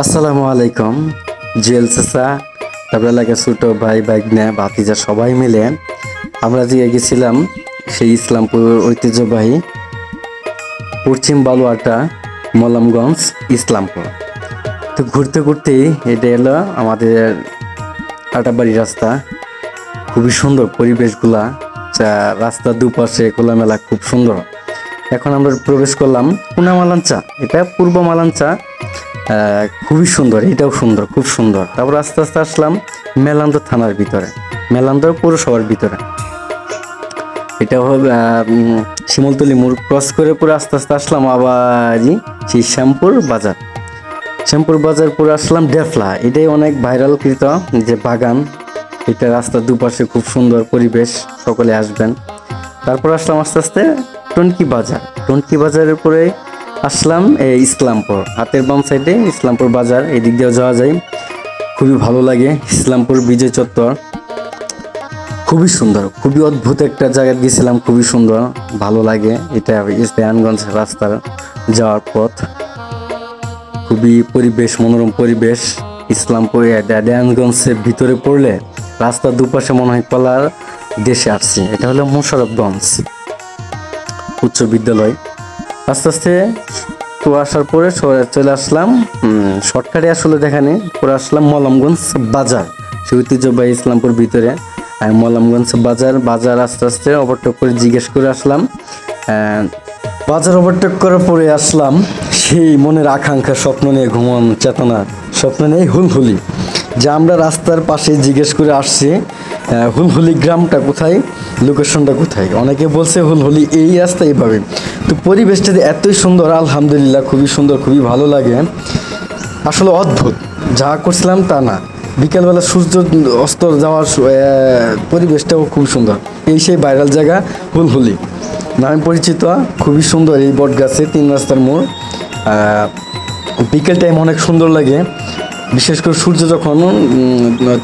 আসসালামু আলাইকুম। জুয়েল চাচা, তারপরে লাগে ছোট ভাই ভাগ্নে ভাতিজা সবাই মিলে আমরা যে গেছিলাম সেই ইসলামপুর ঐতিহ্যবাহী পশ্চিম বালুয়াটা মলমগঞ্জ ইসলামপুর। তো ঘুরতে ঘুরতে এটা এলো আমাদের আটাবাড়ি রাস্তা। খুবই সুন্দর পরিবেশগুলা, রাস্তার দুপাশে খোলামেলা, খুব সুন্দর। এখন আমরা প্রবেশ করলাম পুনামালাঞ্চা, এটা পূর্ব মালাঞ্চা। খুবই সুন্দর, এটাও সুন্দর, খুব সুন্দর। তারপর আস্তে আস্তে আসলাম মেলান্দ থানার ভিতরে, মেলান্দ পৌরসভার ভিতরে। এটা হবে শিমলতলি মোড় ক্রস করে পুরো আস্তে আস্তে আসলাম আবারই সেই শ্যামপুর বাজার। শ্যামপুর বাজার পরে আসলাম ডেফলা, এটাই অনেক ভাইরাল কৃত যে বাগান। এটা রাস্তার দুপাশে খুব সুন্দর পরিবেশ, সকলে আসবেন। তারপর আসলাম আস্তে আস্তে টনকি বাজার। টনকি বাজারের পরে আসলাম ইসলামপুর, হাতের বাম সাইডে ইসলামপুর বাজার, এদিক দিয়েও যাওয়া যায়। খুবই ভালো লাগে ইসলামপুর বিজয় চত্বর, খুবই সুন্দর, খুবই অদ্ভুত একটা জায়গায় গেছিলাম, খুবই সুন্দর, ভালো লাগে। এটা দেয়ানগঞ্জ রাস্তার যাওয়ার পথ, খুবই পরিবেশ, মনোরম পরিবেশ। ইসলামপুর দেয়ানগঞ্জের ভিতরে পড়লে রাস্তার দুপাশে মনে হয় কলার দেশে আসছি। এটা হলো মোশাররফগঞ্জ উচ্চ বিদ্যালয়। আস্তে আস্তে তো আসার পরে চলে আসলাম শর্টকাটে আসলে দেখানে পরে আসলাম মলমগঞ্জ বাজার, সে ঐতিহ্যবাহী ইসলামপুর ভিতরে। মলমগঞ্জ বাজার আস্তে আস্তে ওভারটেক করে জিজ্ঞেস করে আসলাম। বাজার ওভারটেক করার পরে আসলাম সেই মনের আকাঙ্ক্ষা, স্বপ্ন নিয়ে ঘুমন চেতনা, স্বপ্ন নিয়ে হুলহুলি, যা আমরা রাস্তার পাশে জিজ্ঞেস করে আসছি হুলহুলি গ্রামটা কোথায়, লোকেশনটা কোথায়। অনেকে বলছে হুলহুলি এই রাস্তা এইভাবে। তো পরিবেশটা এতই সুন্দর, আলহামদুলিল্লাহ, খুবই সুন্দর, খুবই ভালো লাগে। আসলে অদ্ভুত, যা করছিলাম তা না। বিকেলবেলা সূর্য অস্ত যাওয়ার পরিবেশটাও খুব সুন্দর। এই সেই ভাইরাল জায়গা হুলহুলি নামে পরিচিত, খুবই সুন্দর। এই বট গাছে 3 রাস্তার মোড়, বিকেল টাইম অনেক সুন্দর লাগে, বিশেষ করে সূর্য যখন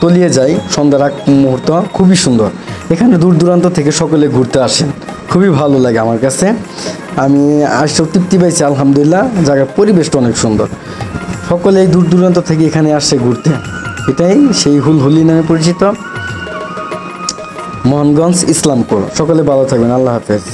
তলিয়ে যায়, সন্ধ্যার আগ মুহূর্ত খুবই সুন্দর। এখানে দূর দূরান্ত থেকে সকলে ঘুরতে আসেন, খুবই ভালো লাগে আমার কাছে। আমি আসতেও তৃপ্তি পাইছি, আলহামদুলিল্লাহ। জায়গার পরিবেশটা অনেক সুন্দর, সকলে এই দূর দূরান্ত থেকে এখানে আসে ঘুরতে। এটাই সেই হুলহুলি নামে পরিচিত মোহনগঞ্জ ইসলামপুর। সকলে ভালো থাকবেন, আল্লাহ হাফেজ।